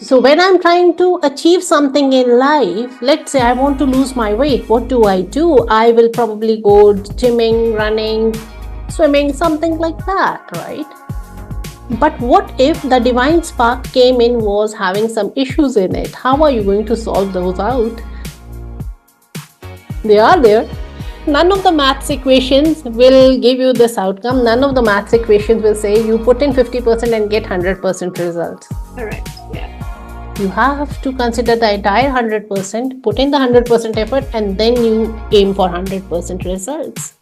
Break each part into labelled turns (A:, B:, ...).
A: So when I'm trying to achieve something in life, let's say I want to lose my weight, what do? I will probably go gymming, running, swimming, something like that, right? But what if the divine spark came in was having some issues in it? How are you going to solve those out? They are there. None of the maths equations will give you this outcome. None of the maths equations will say you put in 50% and get 100% results.
B: Correct. Yeah.
A: You have to consider the entire 100%, put in the 100% effort, and then you aim for 100% results.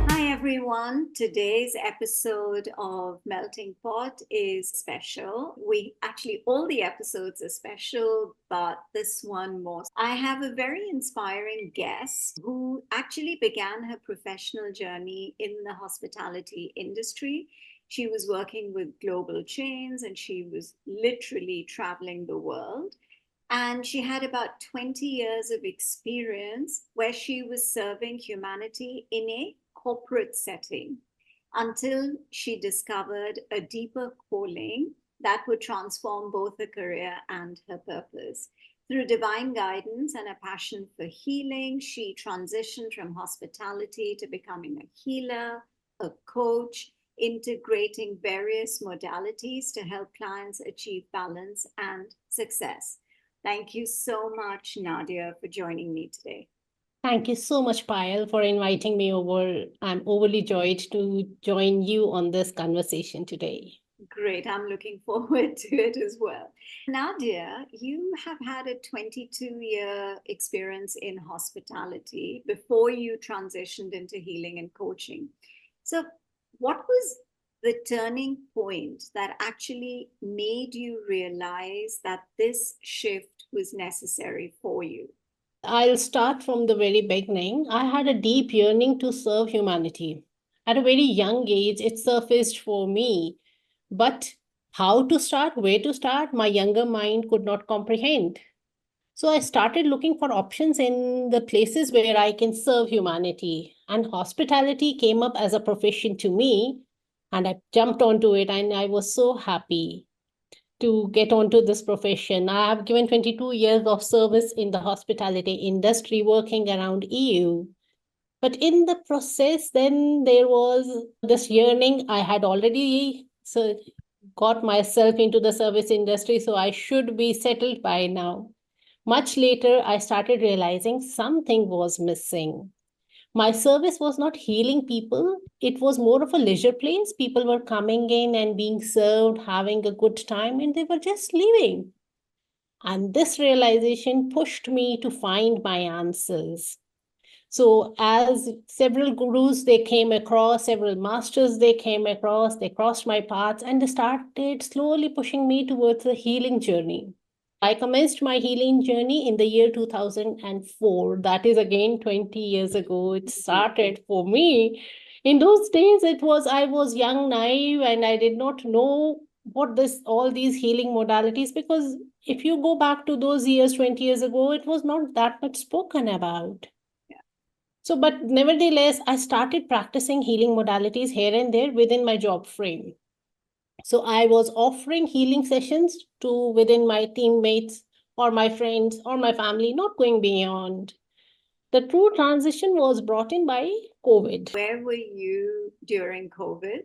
B: Hi, everyone. Today's episode of Melting Pot is special. All the episodes are special, but this one more. I have a very inspiring guest who actually began her professional journey in the hospitality industry. She was working with global chains and she was literally traveling the world. And she had about 20 years of experience where she was serving humanity in a corporate setting until she discovered a deeper calling that would transform both her career and her purpose. Through divine guidance and a passion for healing, she transitioned from hospitality to becoming a healer, a coach, integrating various modalities to help clients achieve balance and success. Thank you so much, Nadia, for joining me today.
A: Thank you so much, Payal, for inviting me over. I'm overly joyed to join you on this conversation today.
B: Great. I'm looking forward to it as well. Nadia, you have had a 22-year experience in hospitality before you transitioned into healing and coaching. So, what was the turning point that actually made you realize that this shift was necessary for you?
A: I'll start from the very beginning. I had a deep yearning to serve humanity. At a very young age, it surfaced for me. But how to start, where to start, my younger mind could not comprehend. So I started looking for options in the places where I can serve humanity. And hospitality came up as a profession to me. And I jumped onto it and I was so happy to get onto this profession. I have given 22 years of service in the hospitality industry working around EU. But in the process, then there was this yearning. I had already got myself into the service industry, so I should be settled by now. Much later, I started realizing something was missing. My service was not healing people, it was more of a leisure place. People were coming in and being served, having a good time, and they were just leaving. And this realization pushed me to find my answers. So, as several gurus they came across, several masters they came across, they crossed my paths and they started slowly pushing me towards the healing journey. I commenced my healing journey in the year 2004. That is again 20 years ago. It started for me. In those days, I was young, naive, and I did not know what this all these healing modalities, because if you go back to those years 20 years ago, it was not that much spoken about.
B: Yeah.
A: So, but nevertheless, I started practicing healing modalities here and there within my job frame. So I was offering healing sessions to within my teammates or my friends or my family, not going beyond. The true transition was brought in by COVID.
B: Where were you during COVID?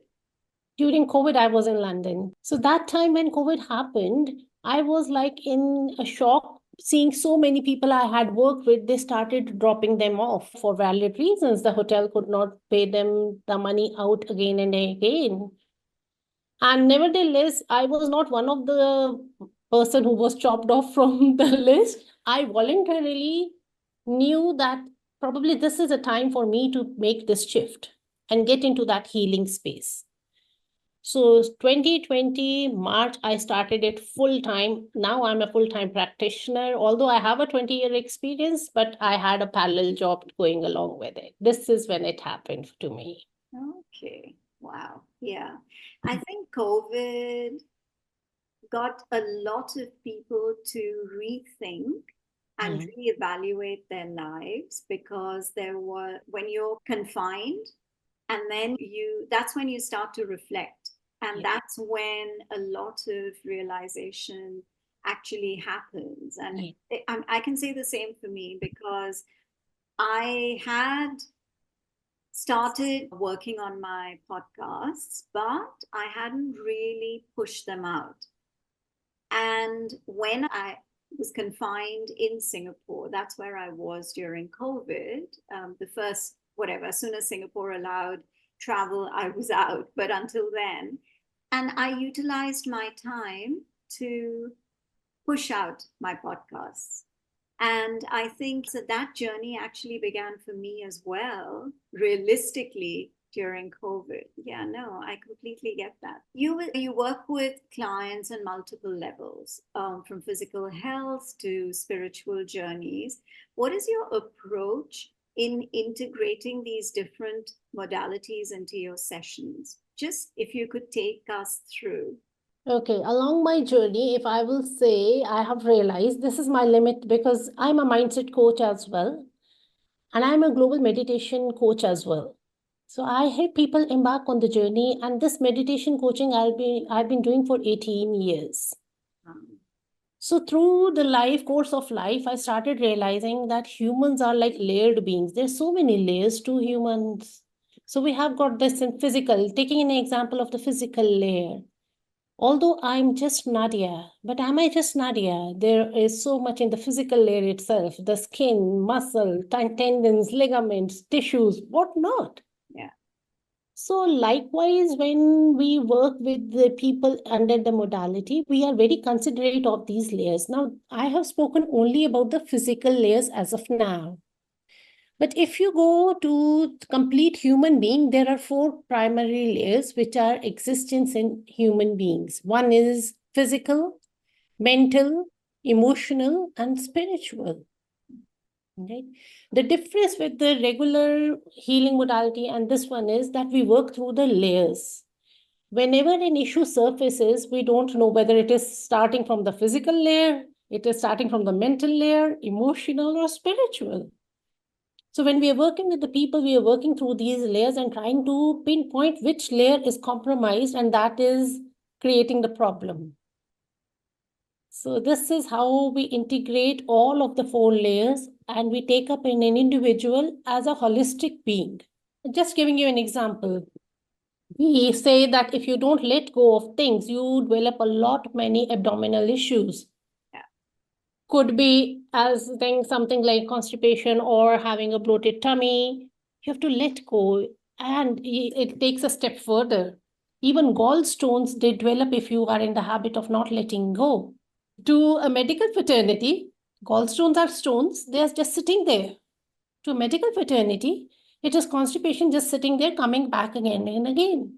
A: During COVID, I was in London. So that time when COVID happened, I was like in a shock seeing so many people I had worked with, they started dropping them off for valid reasons. The hotel could not pay them the money out again and again. And nevertheless, I was not one of the person who was chopped off from the list. I voluntarily knew that probably this is a time for me to make this shift and get into that healing space. So 2020 March, I started it full time. Now I'm a full time practitioner. Although I have a 20-year experience, but I had a parallel job going along with it. This is when it happened to me.
B: Okay. Wow. Yeah. I think COVID got a lot of people to rethink and
A: Mhm.
B: reevaluate their lives because when you're confined and then that's when you start to reflect. And that's when a lot of realization actually happens. And I can say the same for me, because I had started working on my podcasts, but I hadn't really pushed them out. And when I was confined in Singapore, that's where I was during COVID. The first, whatever, as soon as Singapore allowed travel, I was out. But until then, and I utilized my time to push out my podcasts. And I think that that journey actually began for me as well, realistically, during COVID. Yeah, no, I completely get that. You work with clients on multiple levels, from physical health to spiritual journeys. What is your approach in integrating these different modalities into your sessions? Just if you could take us through.
A: Okay, along my journey, if I will say, I have realized this is my limit because I'm a mindset coach as well, and I'm a global meditation coach as well. So I help people embark on the journey, and this meditation coaching I've been doing for 18 years. So through the life course of life, I started realizing that humans are like layered beings. There's so many layers to humans. So we have got this in physical, taking an example of the physical layer. Although I'm just Nadia, but am I just Nadia? There is so much in the physical layer itself, the skin, muscle, tendons, ligaments, tissues, whatnot.
B: Yeah.
A: So likewise, when we work with the people under the modality, we are very considerate of these layers. Now, I have spoken only about the physical layers as of now. But if you go to complete human being, there are four primary layers which are existence in human beings. One is physical, mental, emotional, and spiritual. Right? The difference with the regular healing modality and this one is that we work through the layers. Whenever an issue surfaces, we don't know whether it is starting from the physical layer, it is starting from the mental layer, emotional, or spiritual. So when we are working with the people, we are working through these layers and trying to pinpoint which layer is compromised, and that is creating the problem. So this is how we integrate all of the four layers and we take up in an individual as a holistic being. Just giving you an example. We say that if you don't let go of things, you develop a lot many abdominal issues. Could be as something like constipation or having a bloated tummy. You have to let go, and it takes a step further. Even gallstones, they develop if you are in the habit of not letting go. To a medical fraternity, gallstones are stones, they are just sitting there. To a medical fraternity, it is constipation just sitting there, coming back again and again.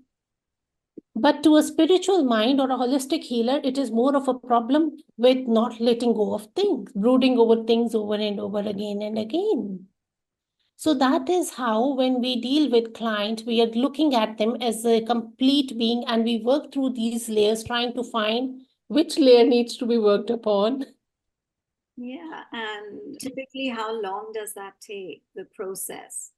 A: But to a spiritual mind or a holistic healer, it is more of a problem with not letting go of things, brooding over things over and over again and again. So that is how, when we deal with clients, we are looking at them as a complete being and we work through these layers, trying to find which layer needs to be worked upon.
B: Yeah. And typically, how long does that take, the process?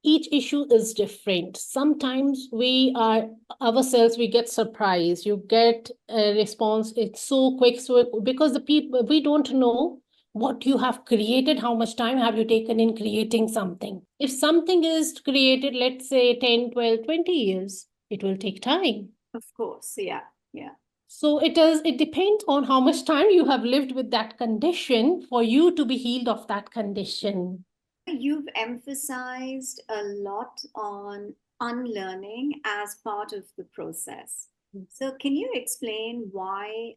A: Each issue is different. Sometimes we are ourselves, we get surprised. You get a response, it's so quick. So because the people, we don't know what you have created, how much time have you taken in creating something. If something is created, let's say 10, 12, 20 years, it will take time.
B: Of course, yeah, yeah.
A: So it depends on how much time you have lived with that condition for you to be healed of that condition.
B: You've emphasized a lot on unlearning as part of the process. So, can you explain why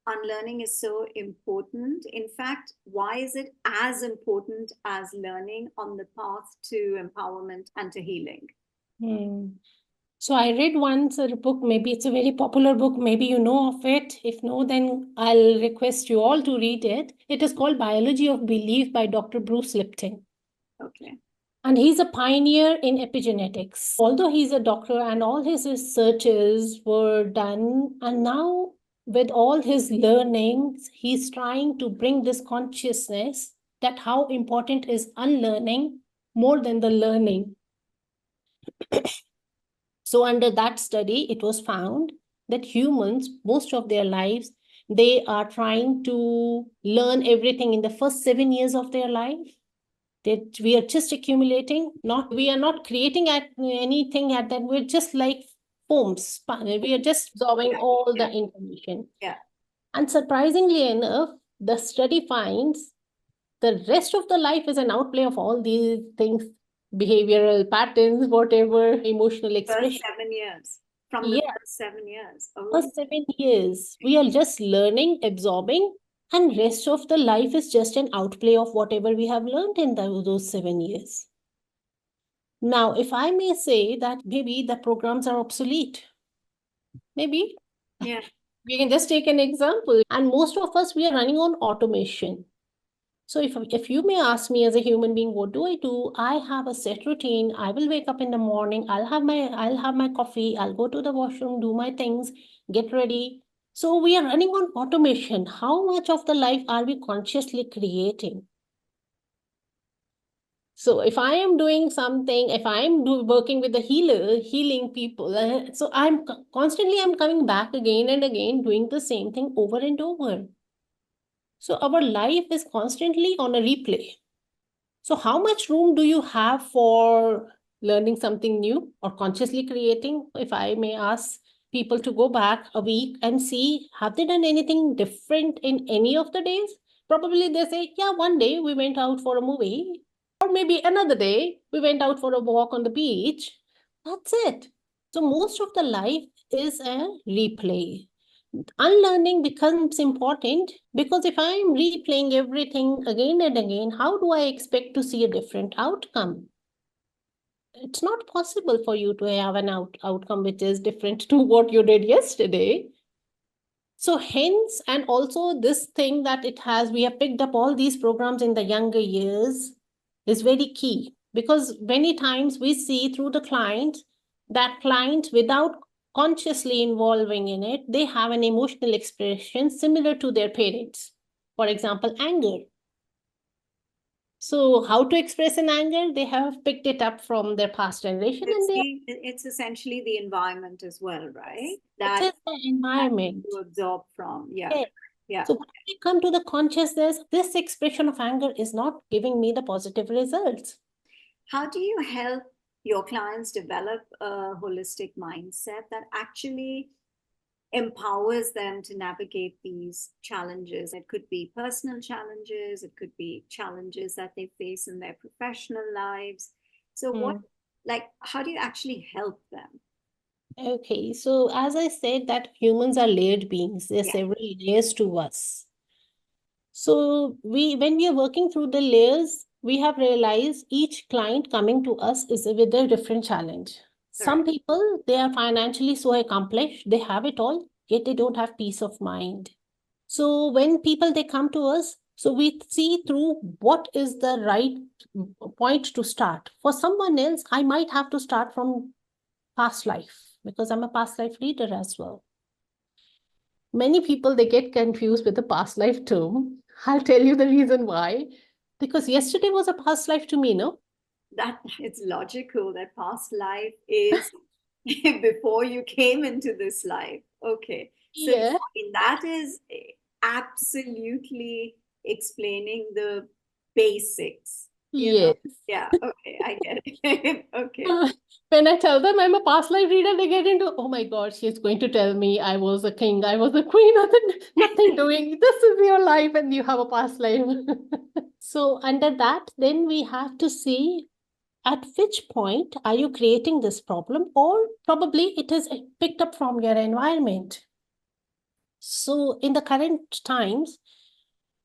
B: unlearning is so important? In fact, why is it as important as learning on the path to empowerment and to healing?
A: So I read once a book, maybe it's a very popular book, maybe you know of it. If no, then I'll request you all to read it. It is called Biology of Belief by Dr. Bruce Lipton.
B: Okay.
A: And he's a pioneer in epigenetics. Although he's a doctor and all his researches were done, and now with all his learnings, he's trying to bring this consciousness that how important is unlearning more than the learning. So under that study, it was found that humans, most of their lives, they are trying to learn everything in the first 7 years of their life. That we are just accumulating, we are not creating anything at that. We're just like foams. We are just absorbing all the information.
B: Yeah.
A: And surprisingly enough, the study finds the rest of the life is an outplay of all these things, behavioral patterns, whatever, emotional
B: First
A: expression.
B: 7 years. From the
A: Yeah,
B: first 7 years. Oh,
A: first 7 years, we are just learning, absorbing, and rest of the life is just an outplay of whatever we have learned in those 7 years. Now, if I may say that maybe the programs are obsolete, maybe
B: yeah.
A: we can just take an example. And most of us, we are running on automation. So if you may ask me as a human being, what do I do? I have a set routine. I will wake up in the morning. I'll have my coffee. I'll go to the washroom, do my things, get ready. So we are running on automation. How much of the life are we consciously creating? So if I am doing something, if I am working with the healer, healing people, so constantly I'm coming back again and again, doing the same thing over and over. So our life is constantly on a replay. So how much room do you have for learning something new or consciously creating? If I may ask people to go back a week and see, have they done anything different in any of the days? Probably they say, yeah, one day we went out for a movie, or maybe another day we went out for a walk on the beach. That's it. So most of the life is a replay. Unlearning becomes important because if I'm replaying everything again and again, how do I expect to see a different outcome? It's not possible for you to have an outcome which is different to what you did yesterday. So hence, and also this thing that we have picked up all these programs in the younger years is very key, because many times we see through the client that client, without consciously involving in it, they have an emotional expression similar to their parents. For example, anger. So how to express an anger? They have picked it up from their past generation, and
B: It's essentially the environment as well, right?
A: it is the environment.
B: You absorb from. Yeah.
A: Yes.
B: Yeah.
A: So when we come to the consciousness, this expression of anger is not giving me the positive results.
B: How do you help your clients develop a holistic mindset that actually empowers them to navigate these challenges? It could be personal challenges, it could be challenges that they face in their professional lives. So how do you actually help them?
A: Okay, so as I said that humans are layered beings, there are
B: Yeah.
A: several layers to us. So when we are working through the layers, we have realized each client coming to us is with a different challenge. Some people, they are financially so accomplished, they have it all, yet they don't have peace of mind. So when people, they come to us, so we see through what is the right point to start. For someone else, I might have to start from past life, because I'm a past life reader as well. Many people, they get confused with the past life term. I'll tell you the reason why. Because yesterday was a past life to me, no?
B: That it's logical that past life is before you came into this life. Okay. So
A: Yeah.
B: that is absolutely explaining the basics.
A: Yes.
B: Yeah, okay, I get it. Okay.
A: When I tell them I'm a past life reader, they get into, oh my God, she's going to tell me I was a king, I was a queen, nothing doing. This is your life and you have a past life. So under that, then we have to see at which point are you creating this problem, or probably it is picked up from your environment. So in the current times,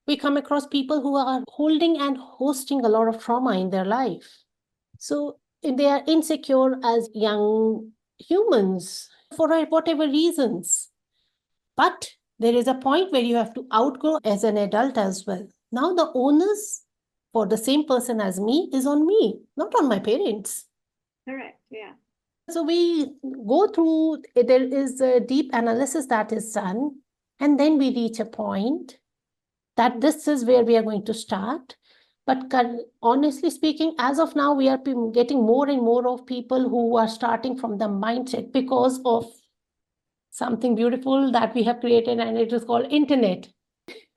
A: we come across people who are holding and hosting a lot of trauma in their life. So they are insecure as young humans for whatever reasons. But there is a point where you have to outgrow as an adult as well. Now the onus for the same person as me is on me, not on my parents.
B: Correct. Yeah.
A: So we go through, there is a deep analysis that is done, and then we reach a point that this is where we are going to start. But honestly speaking, as of now, we are getting more and more of people who are starting from the mindset because of something beautiful that we have created, and it is called internet.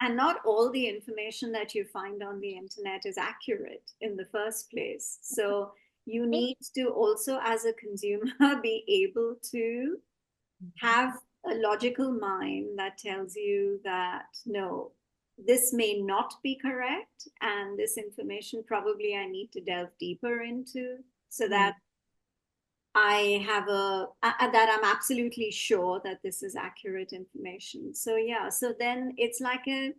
B: And not all the information that you find on the internet is accurate in the first place. So you need to also, as a consumer, be able to have a logical mind that tells you that no, this may not be correct, and this information probably I need to delve deeper into so that I have that I'm absolutely sure that this is accurate information. So yeah, so then it's like a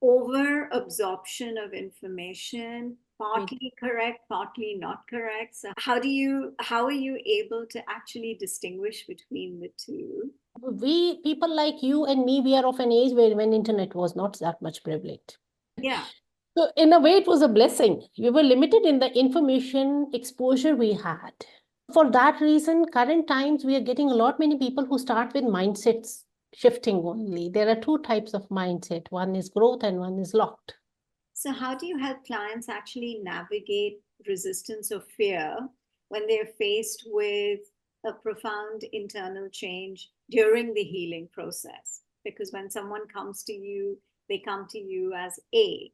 B: over absorption of information, partly correct, partly not correct. So how are you able to actually distinguish between the two?
A: We, people like you and me, we are of an age where when internet was not that much prevalent.
B: Yeah.
A: So in a way, it was a blessing. We were limited in the information exposure we had. For that reason, current times, we are getting a lot many people who start with mindsets shifting only. There are two types of mindset. One is growth and one is locked.
B: So how do you help clients actually navigate resistance or fear when they're faced with a profound internal change during the healing process? Because when someone comes to you, they come to you as A.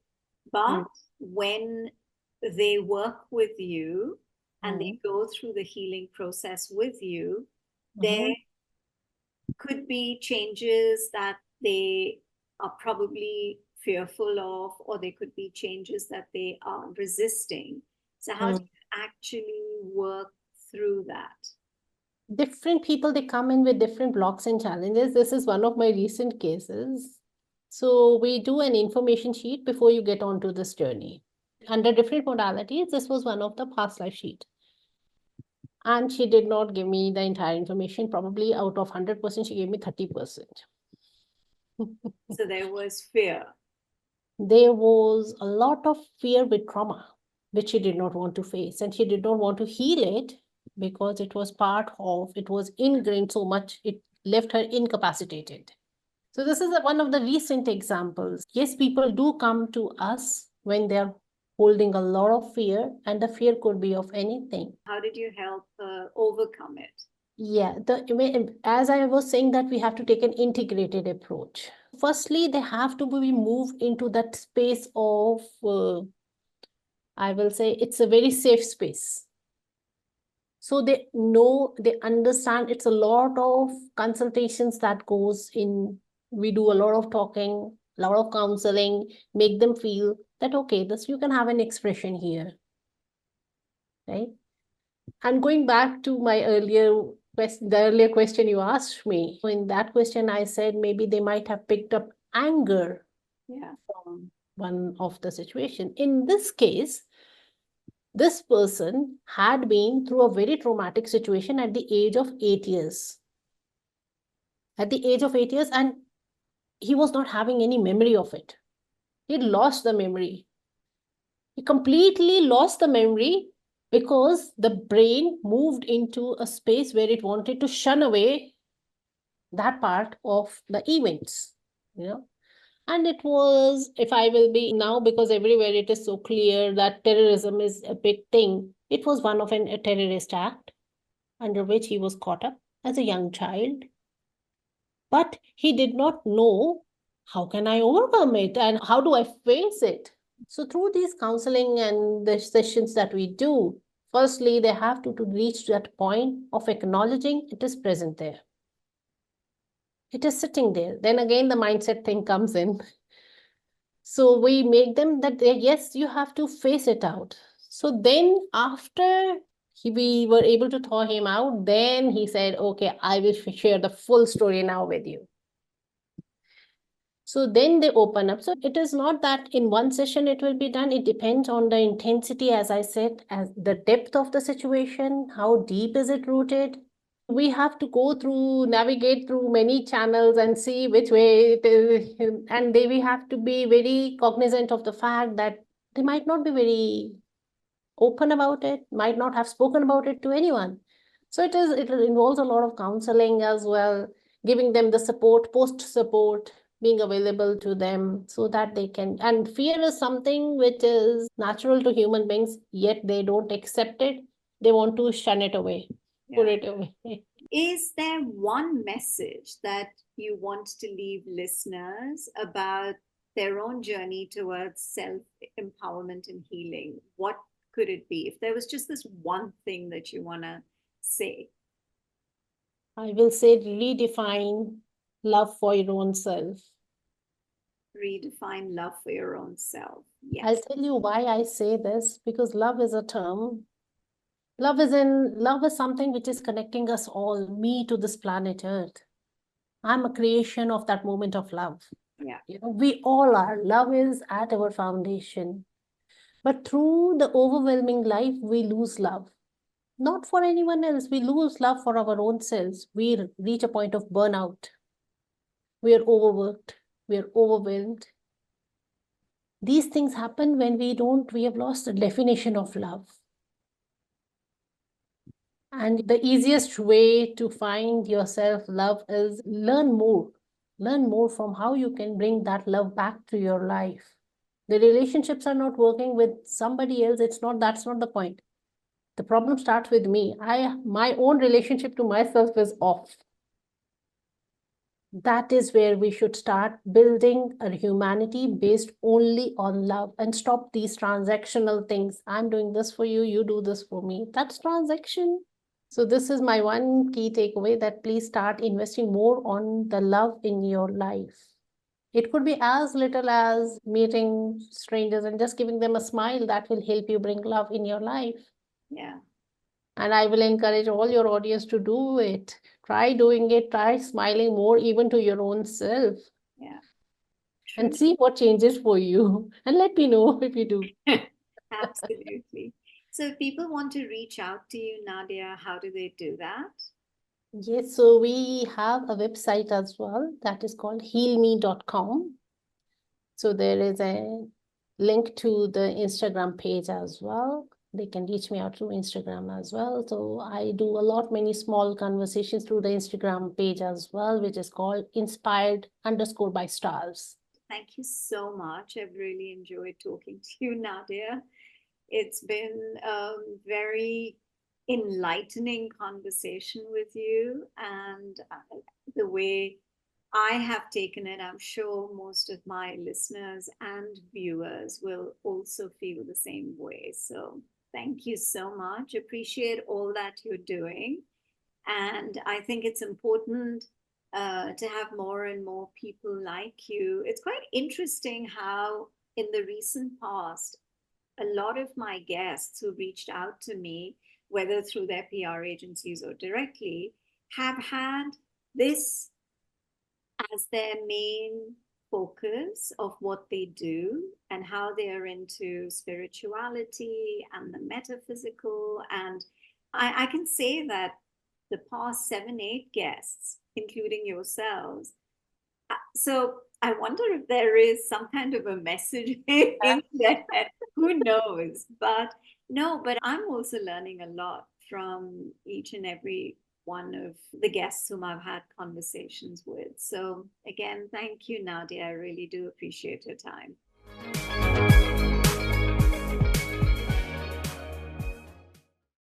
B: But when they work with you and they go through the healing process with you, there could be changes that they are probably fearful of, or they could be changes that they are resisting. So, how do you actually work through that?
A: Different people, they come in with different blocks and challenges. This is one of my recent cases. So we do an information sheet before you get onto this journey. Under different modalities, this was one of the past life sheet. And she did not give me the entire information. Probably out of 100%, she gave me 30%.
B: So there was fear.
A: There was a lot of fear with trauma, which she did not want to face. And she did not want to heal it because it was it was ingrained so much, it left her incapacitated. So this is one of the recent examples. Yes, people do come to us when they're holding a lot of fear, and the fear could be of anything.
B: How did you help overcome it?
A: Yeah, as I was saying that we have to take an integrated approach. Firstly, they have to be moved into that space of, I will say, it's a very safe space. So they know, they understand. It's a lot of consultations that goes in. We do a lot of talking, a lot of counseling, make them feel that, okay, this, you can have an expression here, right? And going back to my the earlier question you asked me, in that question, I said maybe they might have picked up anger from one of the situation. In this case, this person had been through a very traumatic situation at the age of 8 years. At the age of 8 years, and he was not having any memory of it. He lost the memory. He completely lost the memory because the brain moved into a space where it wanted to shun away that part of the events, you know. And it was, if I will be now, because everywhere it is so clear that terrorism is a big thing, it was one of a terrorist act under which he was caught up as a young child. But he did not know, how can I overcome it and how do I face it? So through these counseling and the sessions that we do, firstly, they have to reach that point of acknowledging it is present there. It is sitting there. Then again, the mindset thing comes in. So we make them that, yes, you have to face it out. So then after we were able to thaw him out, then he said, okay, I will share the full story now with you. So then they open up. So it is not that in one session it will be done. It depends on the intensity, as I said, as the depth of the situation, how deep is it rooted. We have to go through, navigate through many channels and see which way it is. And we have to be very cognizant of the fact that they might not be very open about it, might not have spoken about it to anyone. So it involves a lot of counseling as well, giving them the support, post support, being available to them so that they can. And fear is something which is natural to human beings, yet they don't accept it. They want to shun it away, put
B: Yeah.
A: it away.
B: Is there one message that you want to leave listeners about their own journey towards self empowerment and healing? What could it be? If there was just this one thing that you want to say.
A: I will say redefine love for your own self.
B: Redefine love for your own self.
A: I'll
B: Yes.
A: tell you why I say this, because love is a term. Love is something which is connecting us all, me to this planet Earth. I'm a creation of that moment of love.
B: Yeah.
A: We all are. Love is at our foundation. But through the overwhelming life, we lose love. Not for anyone else. We lose love for our own selves. We reach a point of burnout. We are overworked. We are overwhelmed. These things happen when we have lost the definition of love. And the easiest way to find your self love is learn more. Learn more from how you can bring that love back to your life. The relationships are not working with somebody else. That's not the point. The problem starts with me. My own relationship to myself is off. That is where we should start building a humanity based only on love and stop these transactional things. I'm doing this for you, you do this for me. That's transaction. So this is my one key takeaway, that please start investing more on the love in your life. It could be as little as meeting strangers and just giving them a smile. That will help you bring love in your life.
B: Yeah.
A: And I will encourage all your audience to do it. Try doing it, try smiling more, even to your own self,
B: Yeah.
A: and
B: True.
A: see what changes for you. And let me know if you do.
B: Absolutely. So if people want to reach out to you, Nadia, how do they do that?
A: Yes, so we have a website as well that is called healme.com. So there is a link to the Instagram page as well. They can reach me out through Instagram as well. So I do a lot, many small conversations through the Instagram page as well, which is called inspired_by stars.
B: Thank you so much. I've really enjoyed talking to you, Nadia. It's been a very enlightening conversation with you, and the way I have taken it, I'm sure most of my listeners and viewers will also feel the same way. So, thank you so much. Appreciate all that you're doing. And I think it's important to have more and more people like you. It's quite interesting how, in the recent past, a lot of my guests who reached out to me, whether through their PR agencies or directly, have had this as their main focus of what they do and how they are into spirituality and the metaphysical. And I can say that the past 7, 8 guests, including yourselves, so I wonder if there is some kind of a message in there. Who knows? But no, but I'm also learning a lot from each and every one of the guests whom I've had conversations with. So again, thank you, Nadia. I really do appreciate your time.